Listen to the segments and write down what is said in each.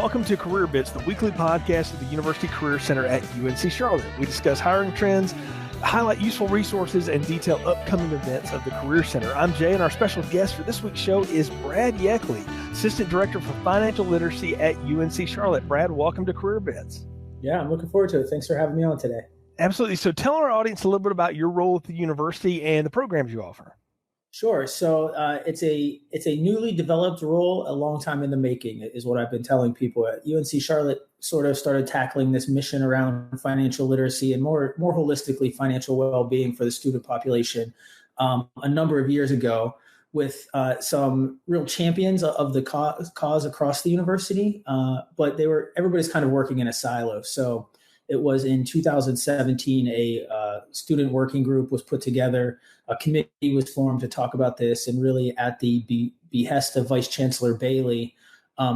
Welcome to Career Bits, the weekly podcast of the University Career Center at UNC Charlotte. We discuss hiring trends, highlight useful resources, and detail upcoming events of the Career Center. I'm Jay, and our special guest for this week's show is Brad Yeckley, Assistant Director for Financial Literacy at UNC Charlotte. Brad, welcome to Career Bits. Yeah, I'm looking forward to it. Thanks for having me on today. Absolutely. So tell our audience a little bit about your role at the university and the programs you offer. Sure. So it's a newly developed role, a long time in the making, is what I've been telling people. At UNC Charlotte sort of started tackling this mission around financial literacy and more holistically financial well-being for the student population a number of years ago, with some real champions of the cause across the university. But everybody's kind of working in a silo. So it was in 2017, a student working group was put together. A committee was formed to talk about this, and really at the behest of Vice Chancellor Bailey,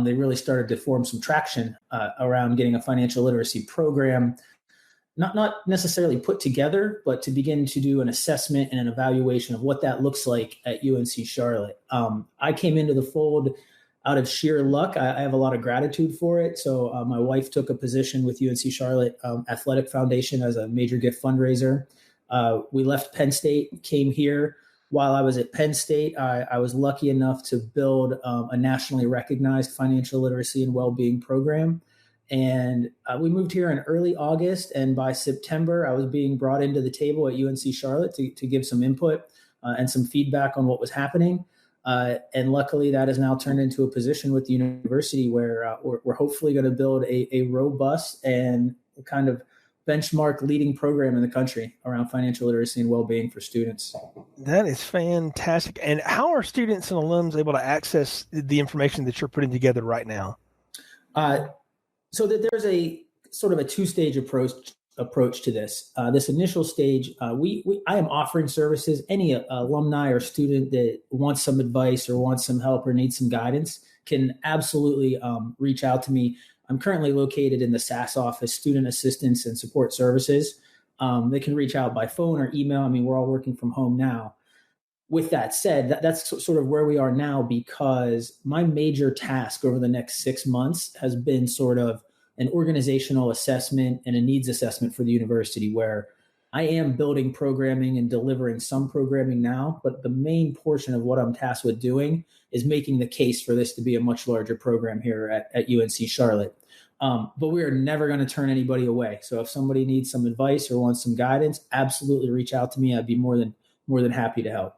they really started to form some traction around getting a financial literacy program, not necessarily put together, but to begin to do an assessment and an evaluation of what that looks like at UNC Charlotte. I came into the fold out of sheer luck. I have a lot of gratitude for it. So my wife took a position with UNC Charlotte Athletic Foundation as a major gift fundraiser. We left Penn State, came here. While I was at Penn State, I was lucky enough to build a nationally recognized financial literacy and well-being program. And we moved here in early August. And by September, I was being brought into the table at UNC Charlotte to give some input and some feedback on what was happening. And luckily, that has now turned into a position with the university where we're hopefully going to build a robust and kind of benchmark leading program in the country around financial literacy and well-being for students. That is fantastic. And how are students and alums able to access the information that you're putting together right now? So that there's a sort of a two-stage approach to this. This initial stage, I am offering services. Any alumni or student that wants some advice or wants some help or needs some guidance can absolutely reach out to me. I'm currently located in the SASS office, Student Assistance and Support Services. They can reach out by phone or email. I mean, we're all working from home now. With that said, that's sort of where we are now, because my major task over the next 6 months has been sort of an organizational assessment and a needs assessment for the university, where I am building programming and delivering some programming now, but the main portion of what I'm tasked with doing is making the case for this to be a much larger program here at UNC Charlotte. But we are never going to turn anybody away. So if somebody needs some advice or wants some guidance, absolutely reach out to me. I'd be more than happy to help.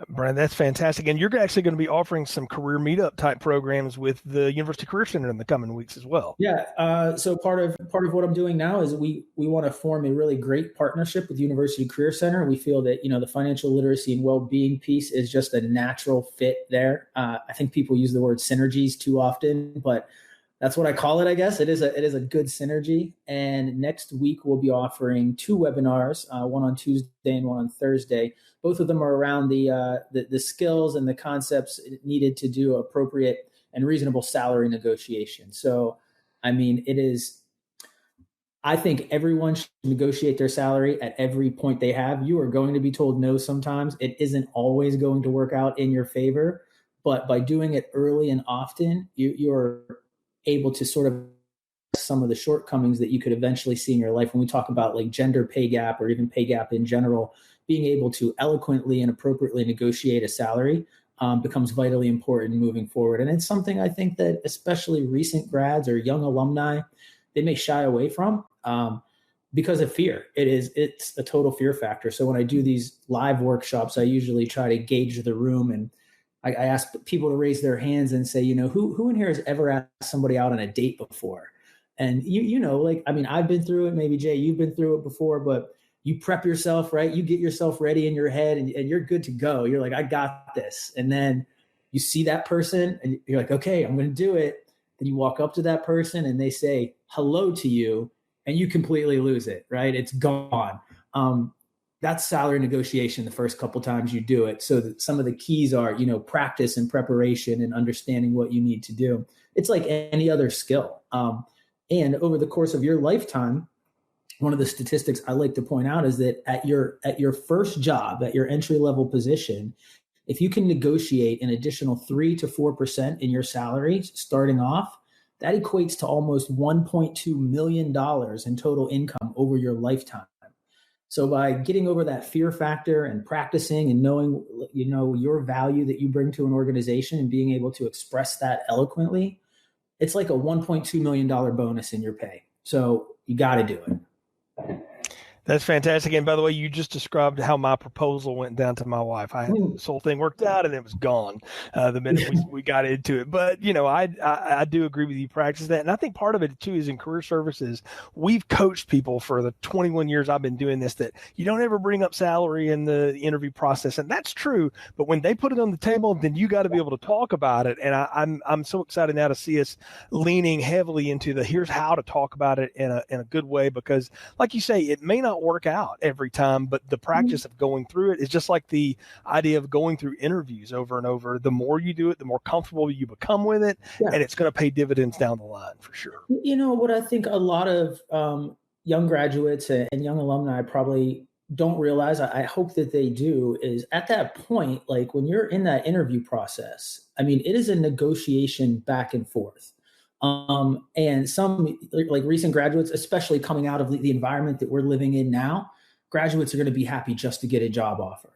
Brad, that's fantastic. And you're actually going to be offering some career meetup type programs with the University Career Center in the coming weeks as well. Yeah. So part of what I'm doing now is we want to form a really great partnership with University Career Center. We feel that, the financial literacy and well-being piece is just a natural fit there. I think people use the word synergies too often, but that's what I call it, I guess. It is a good synergy. And next week, we'll be offering 2 webinars, one on Tuesday and one on Thursday. Both of them are around the skills and the concepts needed to do appropriate and reasonable salary negotiation. So, I mean, I think everyone should negotiate their salary at every point they have. You are going to be told no sometimes. It isn't always going to work out in your favor. But by doing it early and often, you're able to sort of some of the shortcomings that you could eventually see in your life. When we talk about like gender pay gap or even pay gap in general, being able to eloquently and appropriately negotiate a salary becomes vitally important moving forward. And it's something I think that especially recent grads or young alumni, they may shy away from because of fear. It's a total fear factor. So when I do these live workshops, I usually try to gauge the room, and I ask people to raise their hands and say, who in here has ever asked somebody out on a date before? And I've been through it. Maybe Jay, you've been through it before, but you prep yourself, right? You get yourself ready in your head and you're good to go. You're like, I got this. And then you see that person and you're like, okay, I'm going to do it. Then you walk up to that person and they say hello to you and you completely lose it, right? It's gone. That's salary negotiation the first couple times you do it. So that some of the keys are, practice and preparation and understanding what you need to do. It's like any other skill. And over the course of your lifetime, one of the statistics I like to point out is that at your first job, at your entry-level position, if you can negotiate an additional 3 to 4% in your salary starting off, that equates to almost $1.2 million in total income over your lifetime. So by getting over that fear factor and practicing and knowing, your value that you bring to an organization and being able to express that eloquently, it's like a $1.2 million bonus in your pay. So you got to do it. That's fantastic. And by the way, you just described how my proposal went down to my wife. This whole thing worked out and it was gone the minute we got into it. But, I do agree with you, practice that. And I think part of it, too, is in career services, we've coached people for the 21 years I've been doing this that you don't ever bring up salary in the interview process. And that's true. But when they put it on the table, then you got to be able to talk about it. And I'm so excited now to see us leaning heavily into here's how to talk about it in a good way, because like you say, it may not work out every time, but the practice of going through it is just like the idea of going through interviews over and over. The more you do it, the more comfortable you become with it, and it's going to pay dividends down the line for sure. What I think a lot of young graduates and young alumni probably don't realize, I hope that they do, is at that point, like when you're in that interview process, it is a negotiation back and forth. And some like recent graduates, especially coming out of the environment that we're living in now, graduates are going to be happy just to get a job offer.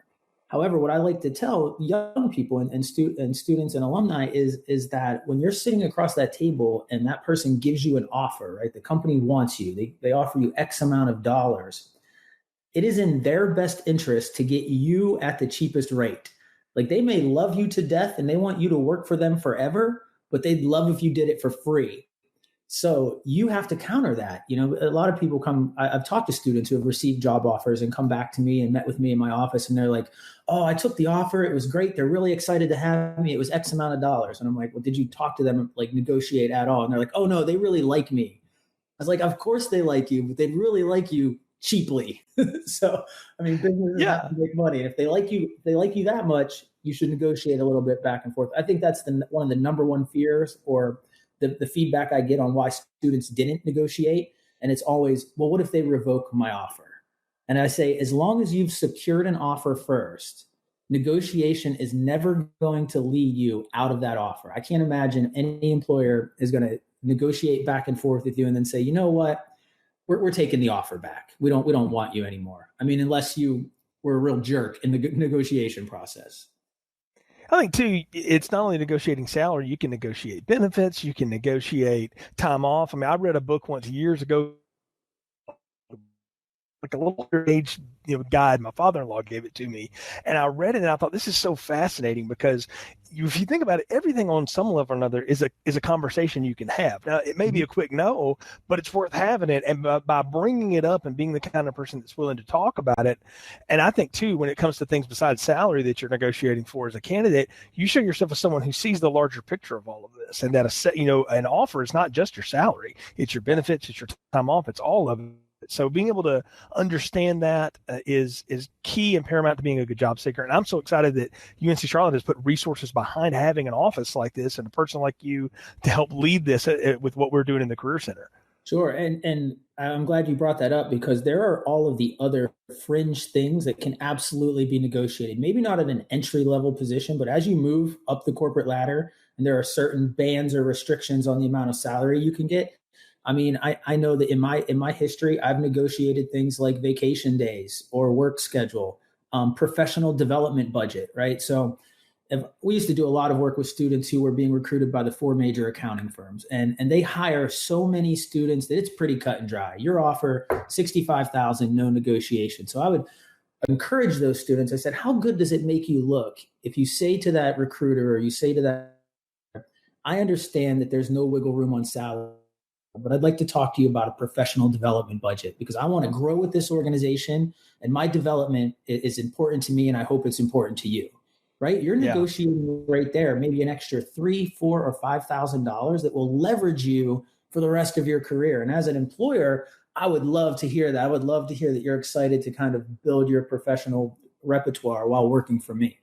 However, what I like to tell young people and students and alumni is that when you're sitting across that table and that person gives you an offer, right? The company wants you, they offer you X amount of dollars. It is in their best interest to get you at the cheapest rate. Like they may love you to death and they want you to work for them forever, but they'd love if you did it for free. So you have to counter that. A lot of people I've talked to students who have received job offers and come back to me and met with me in my office, and they're like, oh, I took the offer. It was great. They're really excited to have me. It was X amount of dollars. And I'm like, well, did you talk to them, like negotiate at all? And they're like, oh no, they really like me. I was like, of course they like you, but they'd really like you cheaply. So, businesses have to make money. And if they like you that much, you should negotiate a little bit back and forth. I think that's one of the number one fears, or the feedback I get on why students didn't negotiate. And it's always, well, what if they revoke my offer? And I say, as long as you've secured an offer first, negotiation is never going to lead you out of that offer. I can't imagine any employer is going to negotiate back and forth with you and then say, you know what, we're taking the offer back. We don't want you anymore. Unless you were a real jerk in the negotiation process. I think, too, it's not only negotiating salary, you can negotiate benefits, you can negotiate time off. I read a book once years ago, like a little age guide. My father-in-law gave it to me, and I read it and I thought, this is so fascinating, because if you think about it, everything on some level or another is a conversation you can have. Now, it may be a quick no, but it's worth having it. And by bringing it up and being the kind of person that's willing to talk about it. And I think, too, when it comes to things besides salary that you're negotiating for as a candidate, you show yourself as someone who sees the larger picture of all of this, and that an offer is not just your salary. It's your benefits, it's your time off, it's all of it. So being able to understand that is key and paramount to being a good job seeker. And I'm so excited that UNC Charlotte has put resources behind having an office like this and a person like you to help lead this with what we're doing in the Career Center. Sure. And I'm glad you brought that up, because there are all of the other fringe things that can absolutely be negotiated. Maybe not at an entry level position, but as you move up the corporate ladder and there are certain bans or restrictions on the amount of salary you can get. I know that in my history, I've negotiated things like vacation days or work schedule, professional development budget, right? So we used to do a lot of work with students who were being recruited by the 4 major accounting firms, and they hire so many students that it's pretty cut and dry. Your offer, $65,000, no negotiation. So I would encourage those students. I said, how good does it make you look if you say to that recruiter, or you say to that, I understand that there's no wiggle room on salary, but I'd like to talk to you about a professional development budget, because I want to grow with this organization and my development is important to me, and I hope it's important to you, right? You're negotiating right there, maybe an extra $3,000, $4,000, or $5,000 that will leverage you for the rest of your career. And as an employer, I would love to hear that. I would love to hear that you're excited to kind of build your professional repertoire while working for me.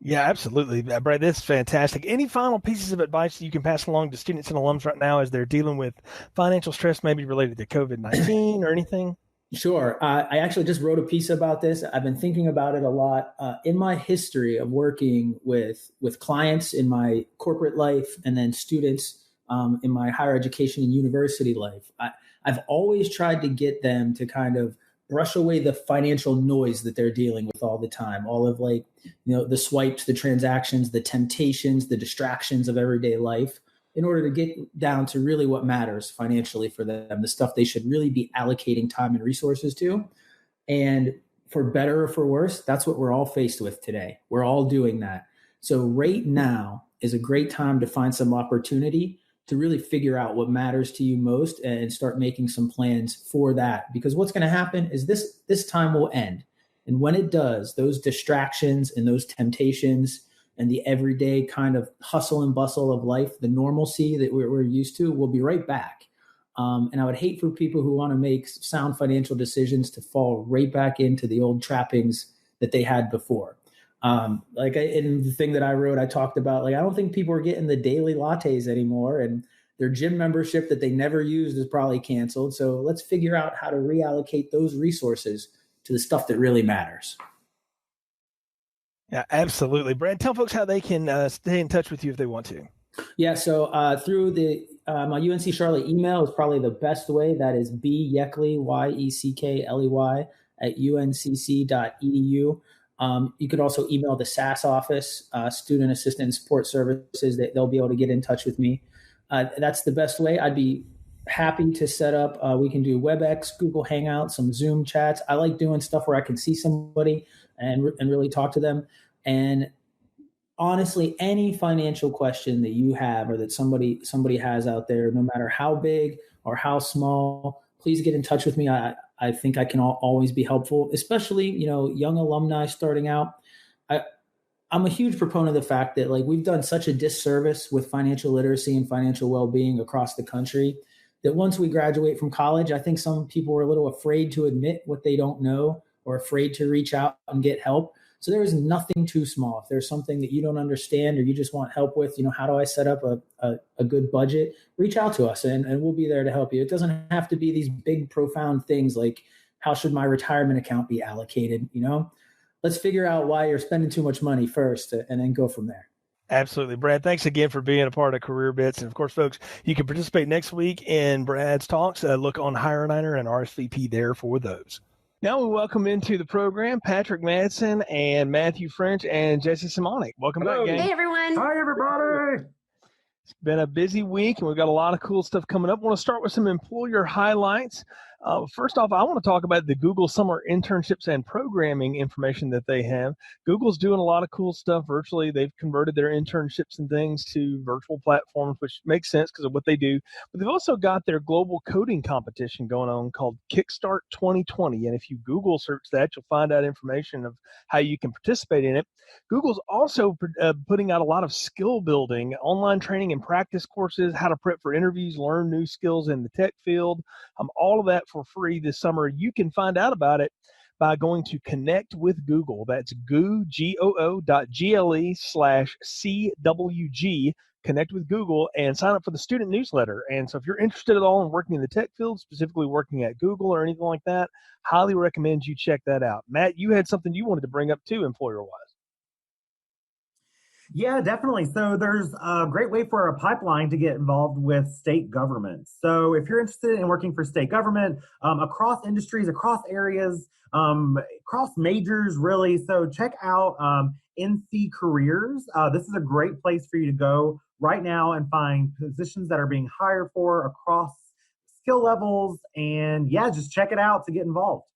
Yeah, absolutely. Brad, that's fantastic. Any final pieces of advice that you can pass along to students and alums right now as they're dealing with financial stress, maybe related to COVID-19 or anything? Sure. I actually just wrote a piece about this. I've been thinking about it a lot. In my history of working with clients in my corporate life and then students in my higher education and university life. I've always tried to get them to kind of brush away the financial noise that they're dealing with all the time, all of the swipes, the transactions, the temptations, the distractions of everyday life, in order to get down to really what matters financially for them, the stuff they should really be allocating time and resources to. And for better or for worse, that's what we're all faced with today. We're all doing that. So right now is a great time to find some opportunity to really figure out what matters to you most and start making some plans for that. Because what's going to happen is this time will end. And when it does, those distractions and those temptations and the everyday kind of hustle and bustle of life, the normalcy that we're used to, will be right back. And I would hate for people who want to make sound financial decisions to fall right back into the old trappings that they had before. In the thing that I wrote, I talked about, I don't think people are getting the daily lattes anymore, and their gym membership that they never used is probably canceled. So let's figure out how to reallocate those resources to the stuff that really matters. Yeah, absolutely. Brad, tell folks how they can stay in touch with you if they want to. Yeah, so through my UNC Charlotte email is probably the best way. That is Yeckley, Yeckley at uncc.edu. You could also email the SASS office, Student Assistant and Support Services. They'll be able to get in touch with me. That's the best way. I'd be happy to set up. We can do WebEx, Google Hangouts, some Zoom chats. I like doing stuff where I can see somebody and really talk to them. And honestly, any financial question that you have or that somebody has out there, no matter how big or how small, please get in touch with me. I think I can always be helpful, especially, young alumni starting out. I'm a huge proponent of the fact that we've done such a disservice with financial literacy and financial well-being across the country that once we graduate from college, I think some people are a little afraid to admit what they don't know or afraid to reach out and get help. So there is nothing too small. If there's something that you don't understand or you just want help with, how do I set up a good budget? Reach out to us and we'll be there to help you. It doesn't have to be these big, profound things like how should my retirement account be allocated? Let's figure out why you're spending too much money first and then go from there. Absolutely. Brad, thanks again for being a part of Career Bits. And of course, folks, you can participate next week in Brad's talks. Look on HireNiner and RSVP there for those. Now we welcome into the program Patrick Madsen and Matthew French and Jesse Simonik. Welcome back, gang. Hey, everyone. Hi, everybody. It's been a busy week, and we've got a lot of cool stuff coming up. I want to start with some employer highlights. First off, I want to talk about the Google Summer Internships and Programming information that they have. Google's doing a lot of cool stuff virtually. They've converted their internships and things to virtual platforms, which makes sense because of what they do. But they've also got their global coding competition going on called Kickstart 2020. And if you Google search that, you'll find out information of how you can participate in it. Google's also putting out a lot of skill building, online training and practice courses, how to prep for interviews, learn new skills in the tech field, all of that for free this summer. You can find out about it by going to Connect with Google. That's GOO.gle/CWG, Connect with Google, and sign up for the student newsletter. And so if you're interested at all in working in the tech field, specifically working at Google or anything like that, highly recommend you check that out. Matt, you had something you wanted to bring up too, employer-wise. Yeah, definitely. So there's a great way for a pipeline to get involved with state government. So if you're interested in working for state government, across industries, across areas, across majors, really. So check out NC Careers. This is a great place for you to go right now and find positions that are being hired for across skill levels. And yeah, just check it out to get involved.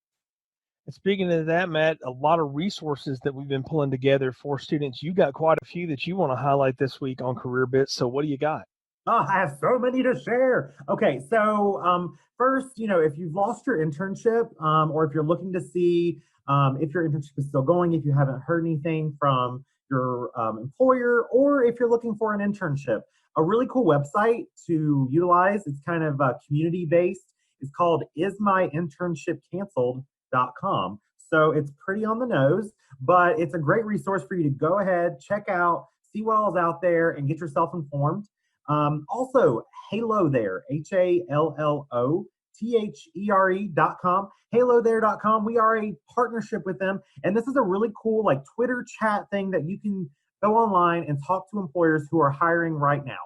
And speaking of that, Matt, a lot of resources that we've been pulling together for students. You got quite a few that you want to highlight this week on Career Bits. So what do you got? Oh, I have so many to share. Okay, so first, if you've lost your internship or if you're looking to see if your internship is still going, if you haven't heard anything from your employer, or if you're looking for an internship, a really cool website to utilize, it's kind of community-based, is called ismyinternshipcanceled.com. So it's pretty on the nose, but it's a great resource for you to go ahead, check out, see what all's out there, and get yourself informed. Also, Halo There, HALLOTHERE.com, HaloThere.com. We are a partnership with them, and this is a really cool Twitter chat thing that you can go online and talk to employers who are hiring right now.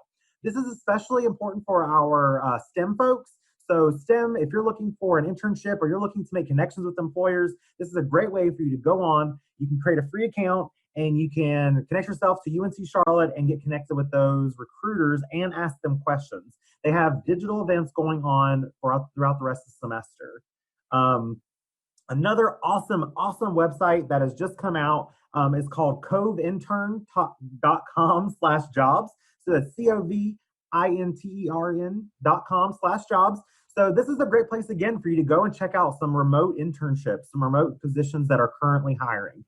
This is especially important for our STEM folks. So STEM, if you're looking for an internship or you're looking to make connections with employers, this is a great way for you to go on. You can create a free account and you can connect yourself to UNC Charlotte and get connected with those recruiters and ask them questions. They have digital events going on throughout the rest of the semester. Another awesome website that has just come out is called coveintern.com/jobs. So that's COVINTERN.com/jobs. So this is a great place, again, for you to go and check out some remote internships, some remote positions that are currently hiring.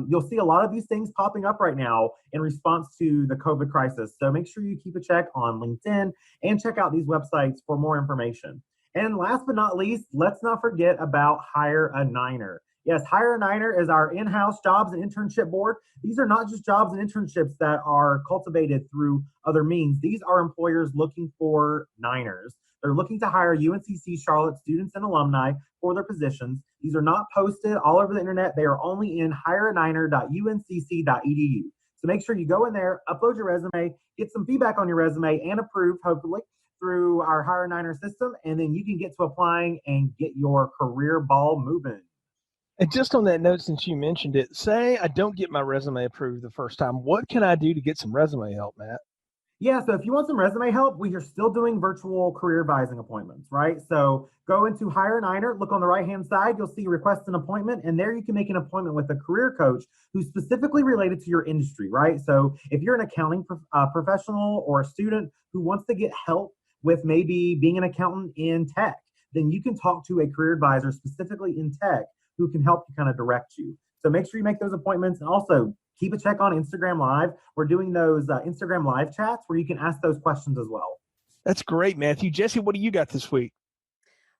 You'll see a lot of these things popping up right now in response to the COVID crisis. So make sure you keep a check on LinkedIn and check out these websites for more information. And last but not least, let's not forget about Hire a Niner. Yes, Hire a Niner is our in-house jobs and internship board. These are not just jobs and internships that are cultivated through other means. These are employers looking for Niners. They're looking to hire UNCC Charlotte students and alumni for their positions. These are not posted all over the internet. They are only in hireaniner.uncc.edu. So make sure you go in there, upload your resume, get some feedback on your resume and approved, hopefully, through our Hire a Niner system. And then you can get to applying and get your career ball moving. And just on that note, since you mentioned it, say I don't get my resume approved the first time. What can I do to get some resume help, Matt? Yeah, so if you want some resume help, we are still doing virtual career advising appointments, right? So go into Hire a Niner, look on the right-hand side, you'll see request an appointment, and there you can make an appointment with a career coach who's specifically related to your industry, right? So if you're an accounting professional or a student who wants to get help with maybe being an accountant in tech, then you can talk to a career advisor specifically in tech who can help you kind of direct you. So make sure you make those appointments, and also keep a check on Instagram Live. We're doing those Instagram Live chats where you can ask those questions as well. That's great, Matthew. Jesse, what do you got this week?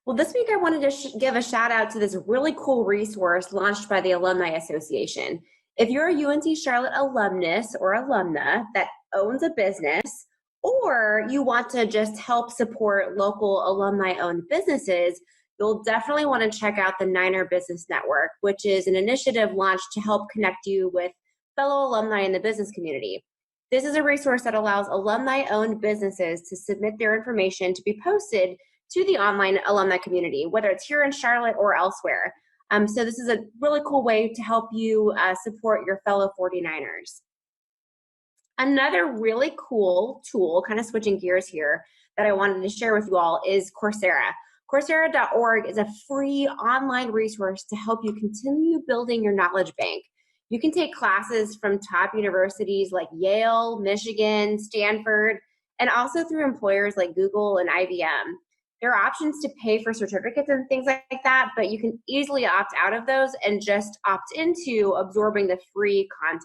Well, this week I wanted to give a shout out to this really cool resource launched by the Alumni Association. If you're a UNC Charlotte alumnus or alumna that owns a business, or you want to just help support local alumni-owned businesses, you'll definitely want to check out the Niner Business Network, which is an initiative launched to help connect you with fellow alumni in the business community. This is a resource that allows alumni-owned businesses to submit their information to be posted to the online alumni community, whether it's here in Charlotte or elsewhere. So this is a really cool way to help you support your fellow 49ers. Another really cool tool, kind of switching gears here, that I wanted to share with you all is Coursera. Coursera.org is a free online resource to help you continue building your knowledge bank. You can take classes from top universities like Yale, Michigan, Stanford, and also through employers like Google and IBM. There are options to pay for certificates and things like that, but you can easily opt out of those and just opt into absorbing the free content.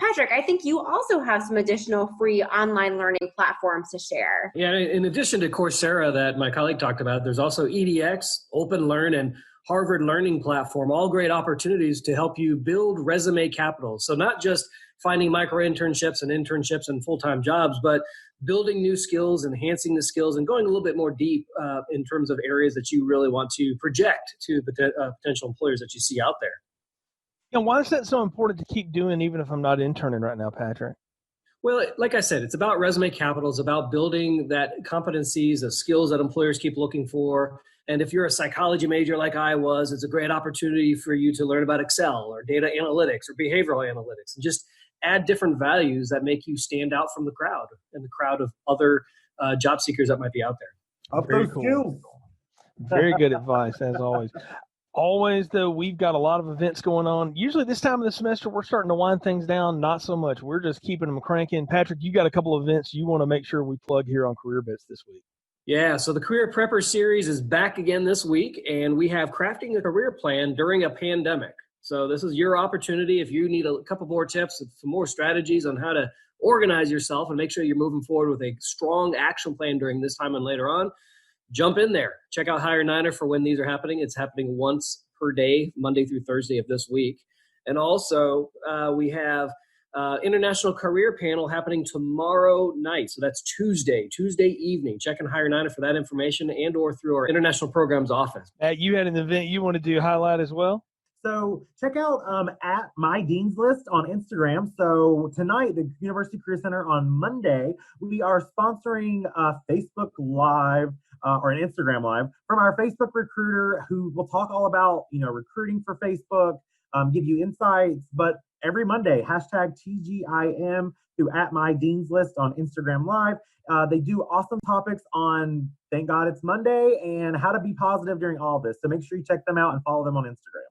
Patrick, I think you also have some additional free online learning platforms to share. Yeah, in addition to Coursera that my colleague talked about, there's also edX, OpenLearn, and Harvard Learning Platform, all great opportunities to help you build resume capital. So not just finding micro internships and full-time jobs, but building new skills, enhancing the skills, and going a little bit more deep in terms of areas that you really want to project to potential employers that you see out there. And why is that so important to keep doing even if I'm not interning right now, Patrick? Well, like I said, it's about resume capital. It's about building that competencies, the skills that employers keep looking for. And if you're a psychology major like I was, it's a great opportunity for you to learn about Excel or data analytics or behavioral analytics and just add different values that make you stand out from the crowd and the crowd of other job seekers that might be out there. Up those skills. Very good advice, as always. Always, though, we've got a lot of events going on. Usually this time of the semester, we're starting to wind things down. Not so much. We're just keeping them cranking. Patrick, you got a couple of events you want to make sure we plug here on Career Bits this week. Yeah, so the Career Prepper Series is back again this week, and we have Crafting a Career Plan During a Pandemic. So this is your opportunity. If you need a couple more tips, some more strategies on how to organize yourself and make sure you're moving forward with a strong action plan during this time and later on, jump in there. Check out Hire Niner for when these are happening. It's happening once per day, Monday through Thursday of this week. And also we have International Career Panel happening tomorrow night. So that's Tuesday evening. Check in Hire Niner for that information and or through our International Programs office. You had an event you want to do highlight as well? So check out at My Dean's List on Instagram. So tonight, the University Career Center on Monday, we are sponsoring a Facebook Live or an Instagram Live from our Facebook recruiter who will talk all about, recruiting for Facebook, give you insights. But every Monday, hashtag TGIM to at My Dean's List on Instagram Live. They do awesome topics on, thank God it's Monday, and how to be positive during all this. So make sure you check them out and follow them on Instagram.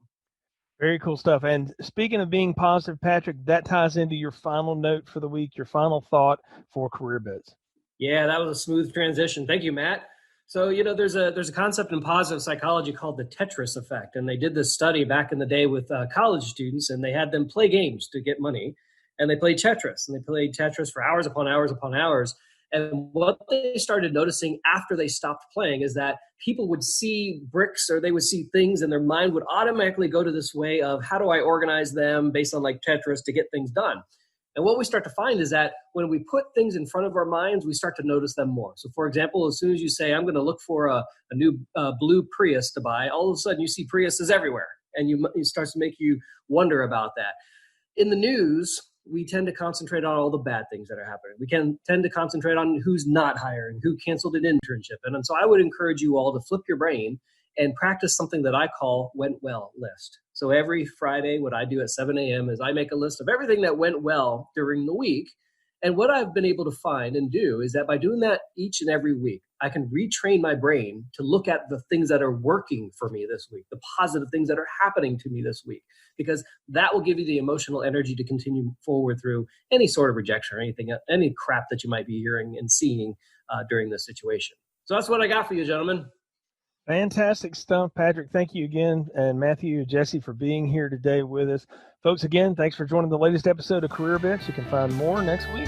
Very cool stuff. And speaking of being positive, Patrick, that ties into your final note for the week, your final thought for Career Bits. Yeah, that was a smooth transition. Thank you, Matt. So, there's a concept in positive psychology called the Tetris Effect. And they did this study back in the day with college students, and they had them play games to get money. And they played Tetris, and they played Tetris for hours upon hours upon hours. And what they started noticing after they stopped playing is that people would see bricks or they would see things and their mind would automatically go to this way of how do I organize them based on like Tetris to get things done. And what we start to find is that when we put things in front of our minds, we start to notice them more. So for example, as soon as you say, I'm going to look for a new blue Prius to buy, all of a sudden you see Priuses everywhere. And it starts to make you wonder about that. In the news, we tend to concentrate on all the bad things that are happening. We can tend to concentrate on who's not hiring, who canceled an internship. And so I would encourage you all to flip your brain and practice something that I call went well list. So every Friday, what I do at 7 a.m. is I make a list of everything that went well during the week. And what I've been able to find and do is that by doing that each and every week, I can retrain my brain to look at the things that are working for me this week, the positive things that are happening to me this week, because that will give you the emotional energy to continue forward through any sort of rejection or any crap that you might be hearing and seeing during this situation. So that's what I got for you, gentlemen. Fantastic stuff, Patrick. Thank you again, and Matthew and Jesse for being here today with us. Folks, again, thanks for joining the latest episode of Career Bits. You can find more next week.